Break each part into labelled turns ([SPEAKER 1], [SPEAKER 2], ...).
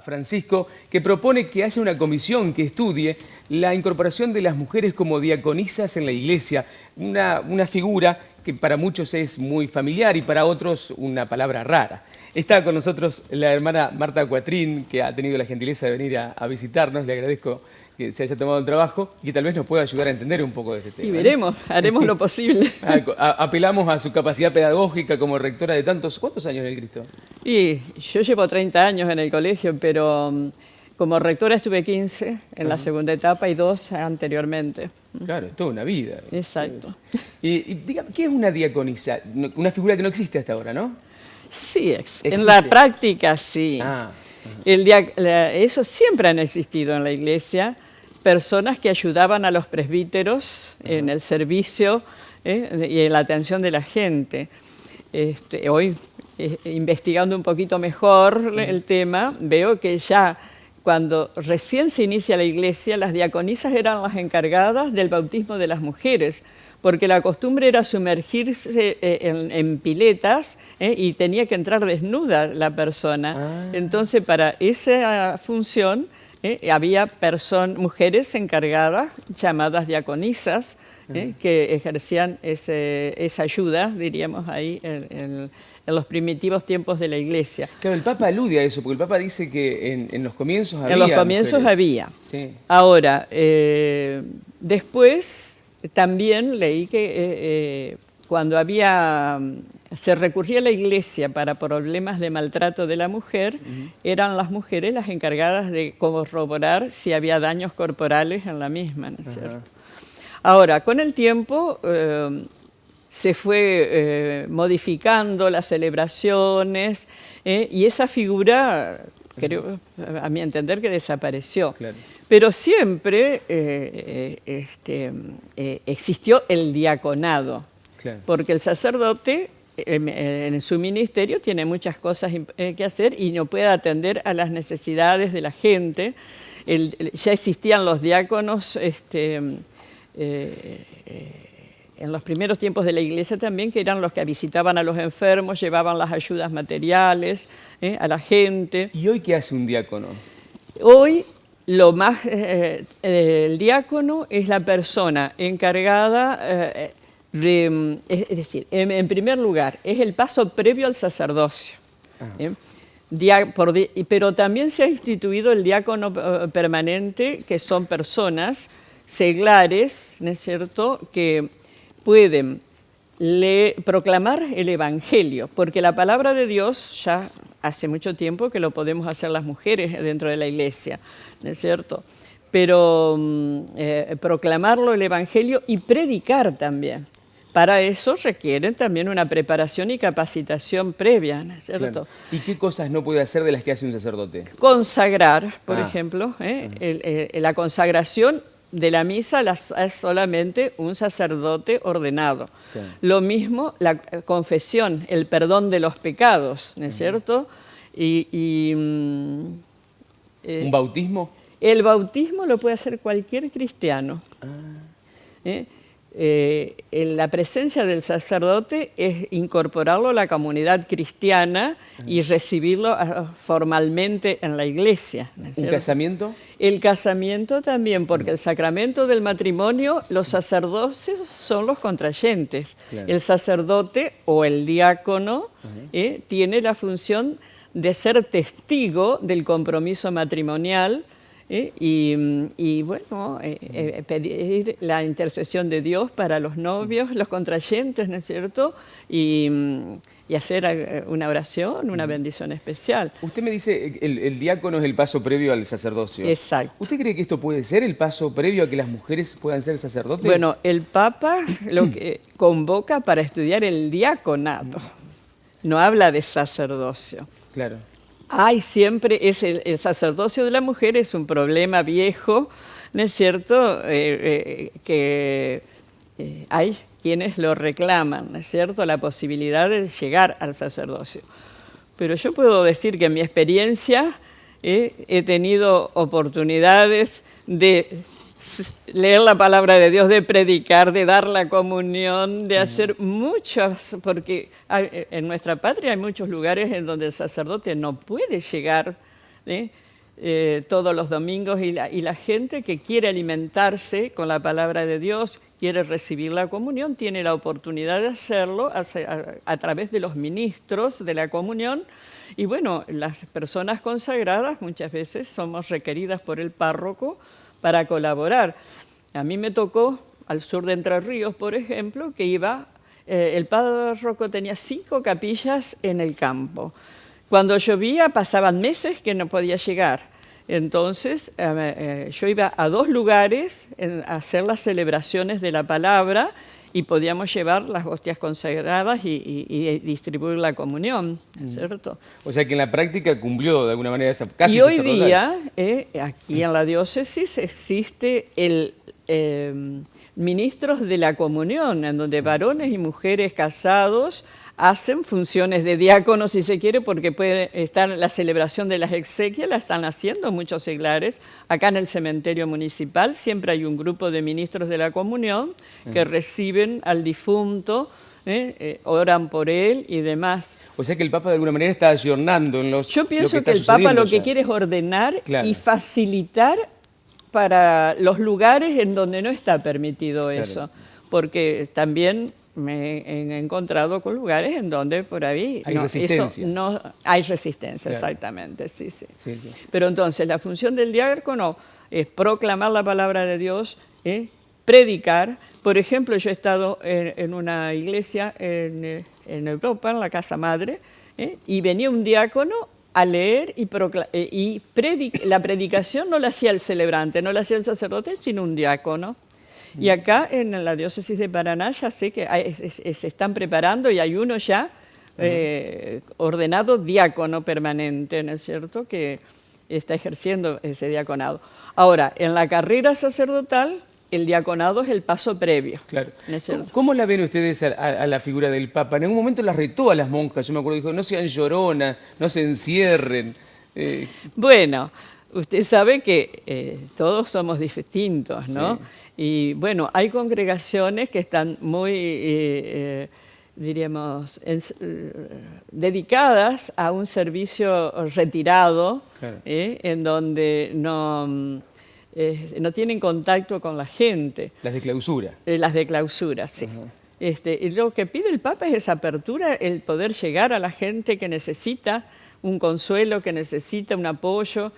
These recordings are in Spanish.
[SPEAKER 1] Francisco, que propone que haya una comisión que estudie la incorporación de las mujeres como diaconisas en la iglesia, una figura que para muchos es muy familiar y para otros una palabra rara. Está con nosotros la hermana Marta Cuatrín, que ha tenido la gentileza de venir a visitarnos. Le agradezco que se haya tomado el trabajo y que tal vez nos pueda ayudar a entender un poco de este tema.
[SPEAKER 2] Y veremos, haremos lo posible.
[SPEAKER 1] Apelamos a su capacidad pedagógica como rectora de tantos... ¿Cuántos años en el Cristo?
[SPEAKER 2] Y yo llevo 30 años en el colegio, pero como rectora estuve 15 en la segunda etapa y 2 anteriormente.
[SPEAKER 1] Claro, es toda una vida.
[SPEAKER 2] Exacto.
[SPEAKER 1] Y diga, ¿qué es una diaconisa? Una figura que no existe hasta ahora, ¿no?
[SPEAKER 2] Sí, en la práctica sí. Eso siempre han existido en la iglesia, personas que ayudaban a los presbíteros en el servicio y en la atención de la gente. Hoy, investigando un poquito mejor el tema, veo que ya cuando recién se inicia la iglesia, las diaconisas eran las encargadas del bautismo de las mujeres, porque la costumbre era sumergirse en piletas y tenía que entrar desnuda la persona. Entonces, para esa función había mujeres encargadas, llamadas diaconisas, que ejercían esa ayuda, diríamos ahí, en los primitivos tiempos de la iglesia.
[SPEAKER 1] Claro, el Papa alude a eso, porque el Papa dice que en los comienzos había.
[SPEAKER 2] En los comienzos mujeres. Había.
[SPEAKER 1] Sí.
[SPEAKER 2] Ahora, después también leí que cuando se recurría a la iglesia para problemas de maltrato de la mujer, eran las mujeres las encargadas de corroborar si había daños corporales en la misma, ¿no es cierto? Ahora, con el tiempo se fue modificando las celebraciones y esa figura, creo, a mi entender, que desapareció. Claro. Pero siempre existió el diaconado, claro, porque el sacerdote en su ministerio tiene muchas cosas que hacer y no puede atender a las necesidades de la gente. Ya existían los diáconos en los primeros tiempos de la iglesia también, que eran los que visitaban a los enfermos, llevaban las ayudas materiales a la gente.
[SPEAKER 1] ¿Y hoy qué hace un diácono?
[SPEAKER 2] Hoy el diácono es la persona encargada es decir, en primer lugar, es el paso previo al sacerdocio. Pero también se ha instituido el diácono permanente, que son personas seglares, ¿no es cierto?, que pueden proclamar el Evangelio, porque la palabra de Dios ya hace mucho tiempo que lo podemos hacer las mujeres dentro de la iglesia, ¿no es cierto? Pero proclamarlo el Evangelio y predicar también. Para eso requieren también una preparación y capacitación previa, ¿no es cierto?
[SPEAKER 1] Claro. ¿Y qué cosas no puede hacer de las que hace un sacerdote?
[SPEAKER 2] Consagrar, por ejemplo, la consagración de la misa la hace solamente un sacerdote ordenado. Claro. Lo mismo la confesión, el perdón de los pecados, ¿no es cierto? ¿Un
[SPEAKER 1] bautismo?
[SPEAKER 2] El bautismo lo puede hacer cualquier cristiano. La presencia del sacerdote es incorporarlo a la comunidad cristiana y recibirlo formalmente en la iglesia, ¿no es cierto?
[SPEAKER 1] ¿Un casamiento? El
[SPEAKER 2] casamiento también, porque el sacramento del matrimonio, los sacerdotes son los contrayentes. Claro. El sacerdote o el diácono tiene la función de ser testigo del compromiso matrimonial. Pedir la intercesión de Dios para los novios, los contrayentes, ¿no es cierto? Y hacer una oración, una bendición especial.
[SPEAKER 1] Usted me dice el diácono es el paso previo al sacerdocio.
[SPEAKER 2] Exacto.
[SPEAKER 1] ¿Usted cree que esto puede ser el paso previo a que las mujeres puedan ser sacerdotes?
[SPEAKER 2] Bueno, el Papa lo que convoca para estudiar el diaconato, no habla de sacerdocio.
[SPEAKER 1] Claro.
[SPEAKER 2] Siempre es el sacerdocio de la mujer es un problema viejo, ¿no es cierto? Que hay quienes lo reclaman, ¿no es cierto? La posibilidad de llegar al sacerdocio. Pero yo puedo decir que en mi experiencia he tenido oportunidades de leer la palabra de Dios, de predicar, de dar la comunión, de hacer muchas, porque en nuestra patria hay muchos lugares en donde el sacerdote no puede llegar todos los domingos, y la gente que quiere alimentarse con la palabra de Dios, quiere recibir la comunión, tiene la oportunidad de hacerlo a través de los ministros de la comunión. Y bueno, las personas consagradas muchas veces somos requeridas por el párroco para colaborar. A mí me tocó, al sur de Entre Ríos, por ejemplo, que el párroco tenía 5 capillas en el campo. Cuando llovía pasaban meses que no podía llegar. Entonces yo iba a 2 lugares a hacer las celebraciones de la palabra y podíamos llevar las hostias consagradas y distribuir la comunión, ¿cierto?
[SPEAKER 1] O sea que en la práctica cumplió de alguna manera esa casi
[SPEAKER 2] Y hoy
[SPEAKER 1] sacerdotal.
[SPEAKER 2] día, aquí en la diócesis, existe el ministros de la comunión, en donde varones y mujeres casados hacen funciones de diácono, si se quiere, porque puede estar la celebración de las exequias, la están haciendo muchos seglares. Acá en el cementerio municipal siempre hay un grupo de ministros de la comunión que reciben al difunto, oran por él y demás.
[SPEAKER 1] O sea que el Papa de alguna manera está ayornando en los...
[SPEAKER 2] Yo pienso
[SPEAKER 1] lo
[SPEAKER 2] que
[SPEAKER 1] está
[SPEAKER 2] el Papa lo
[SPEAKER 1] sucediendo
[SPEAKER 2] que
[SPEAKER 1] ya.
[SPEAKER 2] quiere es ordenar
[SPEAKER 1] Claro.
[SPEAKER 2] y facilitar para los lugares en donde no está permitido
[SPEAKER 1] Claro.
[SPEAKER 2] eso, porque también me he encontrado con lugares en donde por ahí
[SPEAKER 1] Hay resistencia.
[SPEAKER 2] eso no hay resistencia,
[SPEAKER 1] Claro.
[SPEAKER 2] exactamente, sí.
[SPEAKER 1] Sí, sí.
[SPEAKER 2] Pero entonces la función del diácono es proclamar la palabra de Dios, predicar. Por ejemplo, yo he estado en una iglesia en Europa, en la Casa Madre, y venía un diácono a leer la predicación no la hacía el celebrante, no la hacía el sacerdote, sino un diácono. Y acá en la diócesis de Paraná ya sé que se están preparando y hay uno ya ordenado diácono permanente, ¿no es cierto?, que está ejerciendo ese diaconado. Ahora, en la carrera sacerdotal, el diaconado es el paso previo.
[SPEAKER 1] Claro.
[SPEAKER 2] ¿No es cierto?
[SPEAKER 1] ¿Cómo la ven ustedes a la figura del Papa? En algún momento las retó a las monjas, yo me acuerdo, dijo, no sean lloronas, no se encierren.
[SPEAKER 2] Bueno, usted sabe que todos somos distintos, ¿no?
[SPEAKER 1] Sí.
[SPEAKER 2] Y bueno, hay congregaciones que están muy, diríamos, dedicadas a un servicio retirado,
[SPEAKER 1] Claro.
[SPEAKER 2] en donde no tienen contacto con la gente.
[SPEAKER 1] Las de clausura.
[SPEAKER 2] Las de clausura, sí. Y lo que pide el Papa es esa apertura, el poder llegar a la gente que necesita un consuelo, que necesita un apoyo,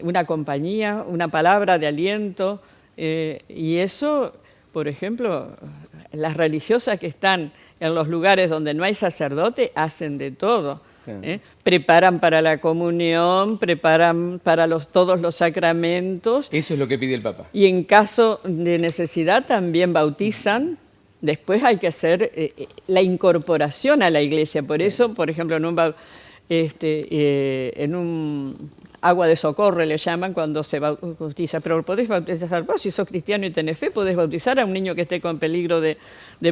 [SPEAKER 2] una compañía, una palabra de aliento. Y eso, por ejemplo, las religiosas que están en los lugares donde no hay sacerdote hacen de todo.
[SPEAKER 1] Claro.
[SPEAKER 2] Preparan para la comunión, preparan para todos los sacramentos.
[SPEAKER 1] Eso es lo que pide el Papa.
[SPEAKER 2] Y en caso de necesidad también bautizan. Después hay que hacer la incorporación a la iglesia. Por eso, por ejemplo, en un agua de socorro le llaman cuando se bautiza. Pero podés bautizar vos, si sos cristiano y tenés fe, podés bautizar a un niño que esté con peligro de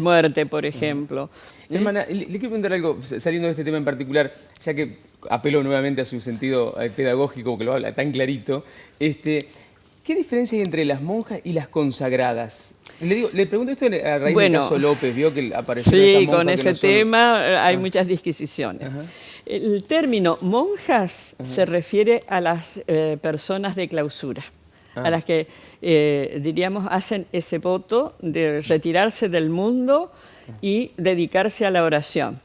[SPEAKER 2] muerte, por ejemplo.
[SPEAKER 1] Hermana, le quiero preguntar algo, saliendo de este tema en particular, ya que apelo nuevamente a su sentido pedagógico, que lo habla tan clarito. ¿Qué diferencia hay entre las monjas y las consagradas? Le pregunto esto a raíz del caso López, vio que apareció
[SPEAKER 2] Sí, con ese tema hay muchas disquisiciones.
[SPEAKER 1] Ajá.
[SPEAKER 2] El término monjas se refiere a las personas de clausura, a las que, diríamos, hacen ese voto de retirarse del mundo y dedicarse a la oración,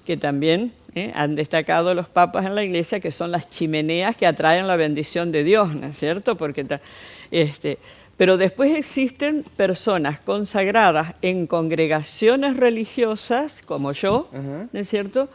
[SPEAKER 2] que también han destacado los papas en la iglesia, que son las chimeneas que atraen la bendición de Dios, ¿no es cierto? Pero después existen personas consagradas en congregaciones religiosas, como yo, ¿no es cierto?,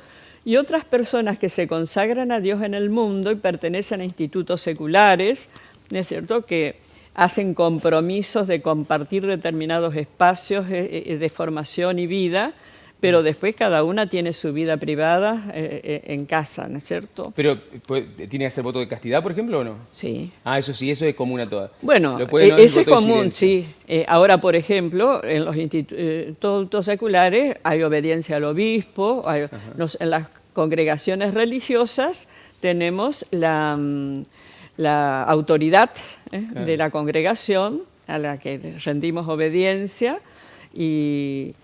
[SPEAKER 2] y otras personas que se consagran a Dios en el mundo y pertenecen a institutos seculares, ¿no es cierto?, que hacen compromisos de compartir determinados espacios de formación y vida, pero después cada una tiene su vida privada en casa, ¿no es cierto?
[SPEAKER 1] Pero, ¿tiene que hacer voto de castidad, por ejemplo, o no?
[SPEAKER 2] Sí.
[SPEAKER 1] Ah, eso sí, eso es común a todas.
[SPEAKER 2] Bueno,
[SPEAKER 1] no
[SPEAKER 2] eso es
[SPEAKER 1] voto de
[SPEAKER 2] común,
[SPEAKER 1] silencio.
[SPEAKER 2] sí. Ahora, por ejemplo, en los institutos seculares hay obediencia al obispo, en las congregaciones religiosas tenemos la autoridad de la congregación a la que rendimos obediencia y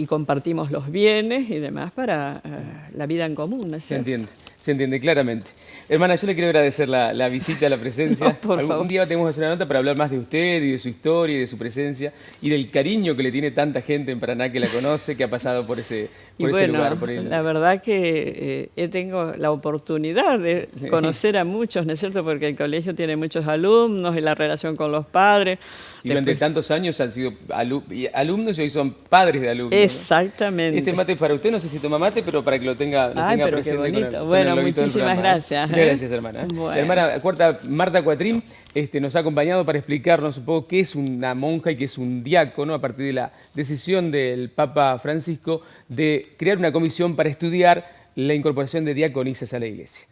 [SPEAKER 2] compartimos los bienes y demás para la vida en común, ¿no es
[SPEAKER 1] Se
[SPEAKER 2] cierto?
[SPEAKER 1] entiende. Se entiende claramente. Hermana, yo le quiero agradecer la visita, la presencia.
[SPEAKER 2] No, por favor.
[SPEAKER 1] Algún día tenemos que hacer una nota para hablar más de usted y de su historia y de su presencia y del cariño que le tiene tanta gente en Paraná que la conoce, que ha pasado por ese
[SPEAKER 2] Y bueno,
[SPEAKER 1] lugar. Por el...
[SPEAKER 2] la verdad que tengo la oportunidad de conocer a muchos, ¿no es cierto? Porque el colegio tiene muchos alumnos y la relación con los padres.
[SPEAKER 1] Y durante
[SPEAKER 2] Después-
[SPEAKER 1] tantos años han sido alumnos y hoy son padres de alumnos, ¿no?
[SPEAKER 2] Exactamente.
[SPEAKER 1] Este mate es para usted, no sé si toma mate, pero para que lo tenga
[SPEAKER 2] Ay, pero qué
[SPEAKER 1] presente con
[SPEAKER 2] bonito.
[SPEAKER 1] con
[SPEAKER 2] Bueno,
[SPEAKER 1] loguito del
[SPEAKER 2] muchísimas
[SPEAKER 1] programa, ¿eh?
[SPEAKER 2] gracias,
[SPEAKER 1] Muchas
[SPEAKER 2] ¿eh?
[SPEAKER 1] gracias, hermana.
[SPEAKER 2] Bueno.
[SPEAKER 1] La hermana cuarta, Marta Cuatrín, nos ha acompañado para explicarnos un poco qué es una monja y qué es un diácono a partir de la decisión del Papa Francisco de crear una comisión para estudiar la incorporación de diaconisas a la Iglesia.